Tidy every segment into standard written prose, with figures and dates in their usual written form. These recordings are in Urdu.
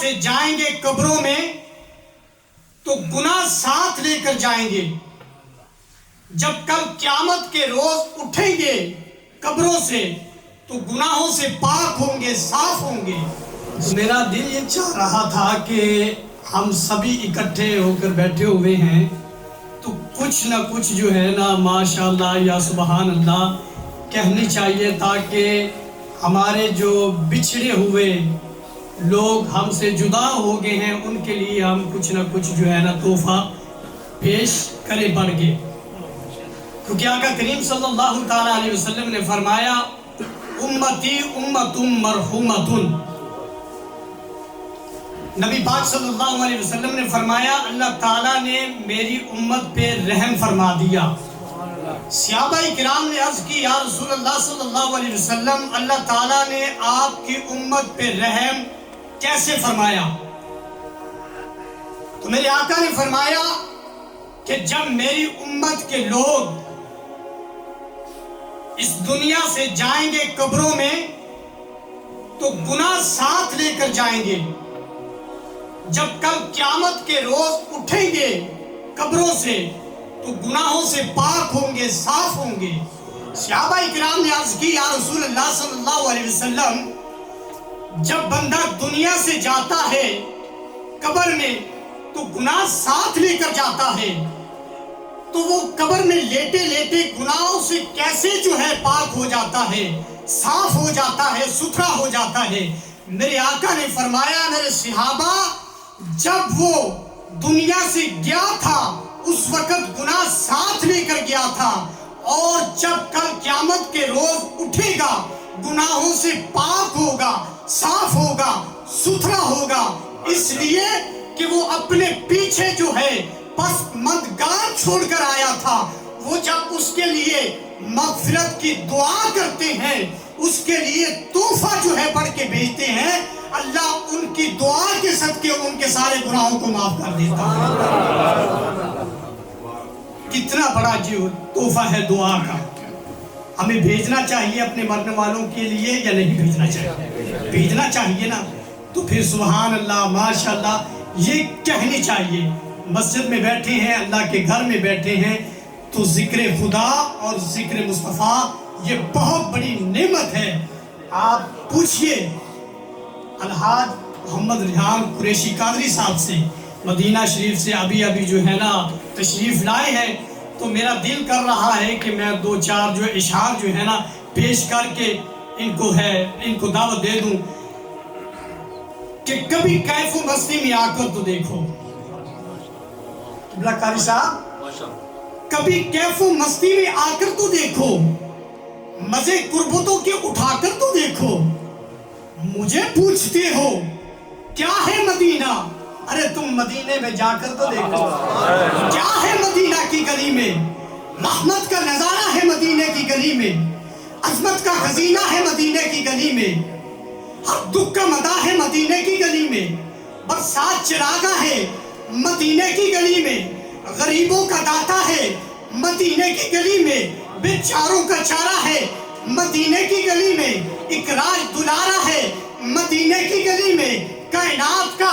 سے جائیں گے قبروں میں تو گناہ ساتھ لے کر جائیں گے. جب کل قیامت کے روز اٹھیں گے قبروں سے تو گناہوں سے پاک ہوں گے، صاف ہوں گے. میرا دل یہ چاہ رہا تھا کہ ہم سبھی اکٹھے ہو کر بیٹھے ہوئے ہیں تو کچھ نہ کچھ جو ہے نا ماشاءاللہ یا سبحان اللہ کہنی چاہیے، تاکہ ہمارے جو بچھڑے ہوئے لوگ ہم سے جدا ہو گئے ہیں ان کے لیے ہم کچھ نہ کچھ جو ہے نا تحفہ پیش کرے بڑھ گئے. کیونکہ آقا کریم صلی اللہ تعالیٰ علیہ وسلم نے فرمایا امتی امت مرحومت. نبی پاک صلی اللہ علیہ وسلم نے فرمایا اللہ تعالیٰ نے میری امت پہ رحم فرما دیا. صحابہ کرام نے عرض کی یا رسول اللہ صلی اللہ علیہ وسلم اللہ تعالیٰ نے آپ کی امت پہ رحم کیسے فرمایا؟ تو میرے آقا نے فرمایا کہ جب میری امت کے لوگ اس دنیا سے جائیں گے قبروں میں تو گناہ ساتھ لے کر جائیں گے. جب کل قیامت کے روز اٹھیں گے قبروں سے تو گناہوں سے پاک ہوں گے، صاف ہوں گے. صحابہ کرام نے عرض کی یا رسول اللہ صلی اللہ علیہ وسلم جب بندہ دنیا سے جاتا ہے قبر میں تو گناہ ساتھ لے کر جاتا ہے تو وہ قبر میں لیٹے لیٹے گناہوں سے کیسے جو ہے پاک ہو جاتا ہے، صاف ہو جاتا ہے، ستھرا ہو جاتا ہے. میرے آقا نے فرمایا میرے صحابہ جب وہ دنیا سے گیا تھا اس وقت گناہ ساتھ لے کر گیا تھا، اور جب کل قیامت کے روز اٹھے گا گناہوں سے پاک ہوگا، صاف ہوگا، ستھرا ہوگا، اس لیے کہ وہ اپنے پیچھے جو ہے پس مدگار چھوڑ کر آیا تھا. وہ جب اس کے لیے مغفرت کی دعا کرتے ہیں، اس کے لیے تحفہ جو ہے پڑھ کے بھیجتے ہیں، اللہ ان کی دعا کے صدقے ان کے سارے گناہوں کو معاف کر دیتا ہے. کتنا بڑا جو تحفہ ہے دعا کا. ہمیں بھیجنا چاہیے اپنے مرنے والوں کے لیے یا نہیں بھیجنا چاہیے؟ بھیجنا چاہیے نا. تو پھر سبحان اللہ ماشاءاللہ یہ کہنی چاہیے. مسجد میں بیٹھے ہیں، اللہ کے گھر میں بیٹھے ہیں تو ذکر خدا اور ذکر مصطفیٰ یہ بہت بڑی نعمت ہے. آپ پوچھئے الحاج محمد ریحان قریشی قادری صاحب سے، مدینہ شریف سے ابھی جو ہے نا تشریف لائے ہیں، تو میرا دل کر رہا ہے کہ میں دو چار جو اشعار جو ہے نا پیش کر کے ان کو دعوت دے دوں کہ کبھی کیف و مستی میں آ کر تو دیکھو. قبلہ قاری صاحب کبھی کیف و مستی میں آ کر تو دیکھو، مزے قربتوں کے اٹھا کر تو دیکھو. مجھے پوچھتے ہو کیا ہے مدینہ، ارے تم مدینے میں جا کر تو دیکھو. کیا ہے مدینہ کی گلی میں، رحمت کا نظارہ ہے مدینے کی گلی میں، عظمت کا خزینہ ہے مدینے کی گلی میں، ہر دکھ کا مداح ہے مدینے کی گلی میں، برسات چراغا ہے مدینے کی گلی میں، غریبوں کا داتا ہے مدینے کی گلی میں، بیچاروں کا چارہ ہے مدینے کی گلی میں، اکراج دلارا ہے مدینے کی گلی میں، کائنات کا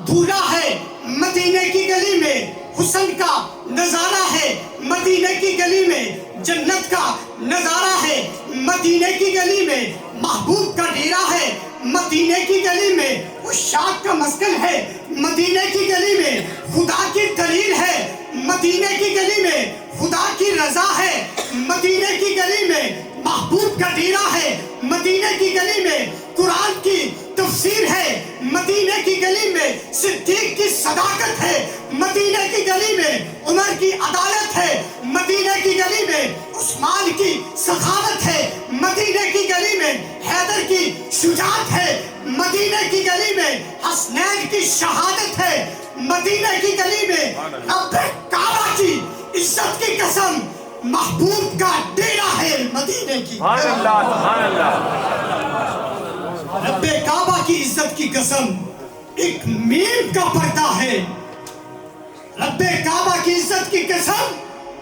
دھولا ہے مدینے کی گلی میں، حسن کا نظارہ ہے مدینے کی گلی میں، جنت کا نظارہ ہے مدینے کی گلی میں، محبوب کا ڈیرا ہے مدینے کی گلی میں، عشاق کا مسکن ہے مدینے کی گلی میں، خدا کی دلیل ہے مدینے کی گلی میں، خدا کی رضا ہے مدینے کی گلی میں، محبوب کا ڈیرا ہے مدینے کی گلی میں، قرآن کی تفسیر ہے مدینے کی گلی میں، صدیق کی صداقت ہے مدینے کی گلی میں، عمر کی عدالت ہے مدینے کی گلی میں، عثمان کی سخاوت ہے مدینے کی گلی میں، حیدر کی شجاعت ہے مدینے کی گلی میں، حسنین کی شہادت ہے مدینے کی گلی میں، رب کعبہ کی عزت کی قسم محبوب کا ڈیرا ہے مدینے کی گلی میں. رب کعبہ کی عزت کی قسم ایک میم کا پردہ ہے. رب کعبہ کی عزت کی قسم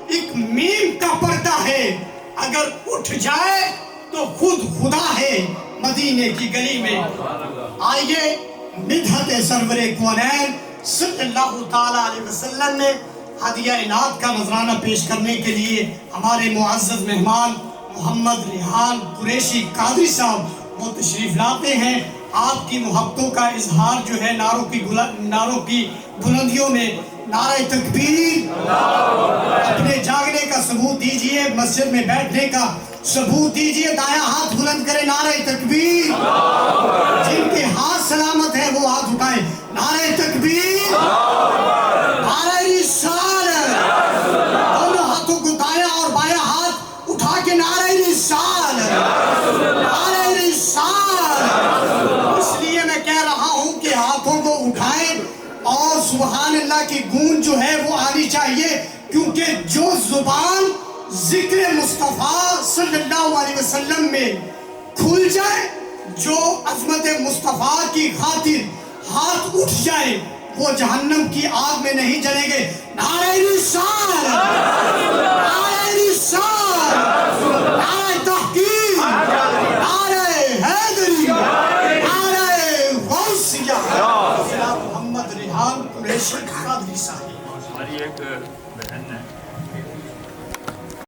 ایک میم کا پردہ ہے. اگر اٹھ جائے تو خود خدا ہے مدینے کی گلی میں. آئیے مدحت سرور کونین صلی اللہ تعالیٰ علیہ وسلم نے ہدیہ انعام کا نذرانہ پیش کرنے کے لیے ہمارے معزز مہمان محمد ریحان قریشی قادری صاحب وہ تشریف لاتے ہیں. آپ کی محبتوں کا اظہار جو ہے نعروں کی بلندیوں میں نعرہ تکبیر، اپنے جاگنے کا ثبوت دیجئے، مسجد میں بیٹھنے کا ثبوت دیجئے. دایاں ہاتھ بلند کرے نعرہ تکبیر. جن کے ہاتھ سلامت ہیں وہ ہاتھ اٹھائیں. نعرہ تکبیر، نعرہ رسالت. دونوں ہاتھوں کو دایاں اور بایاں ہاتھ اٹھا کے نعرہ رسالت، نعرہ رسالت. اس لیے میں کہہ رہا ہوں کہ ہاتھوں کو اٹھائیں اور سبحان اللہ کی گونج جو ہے وہ آنی چاہیے، کیونکہ جو زبان ذکر مصطفیٰ صلی اللہ علیہ وسلم میں کھل جائے، جو عظمت مصطفیٰ کی خاطر ہاتھ اٹھ جائے، وہ جہنم کی آگ میں نہیں جلیں گے. نعرہ رسالت، نعرہ رسالت، نعرہ تحقیق، نعرہ حیدری، نعرہ غوثیہ. محمد ریحان قریشی قادری صاحب. ہماری ایک بہن ہے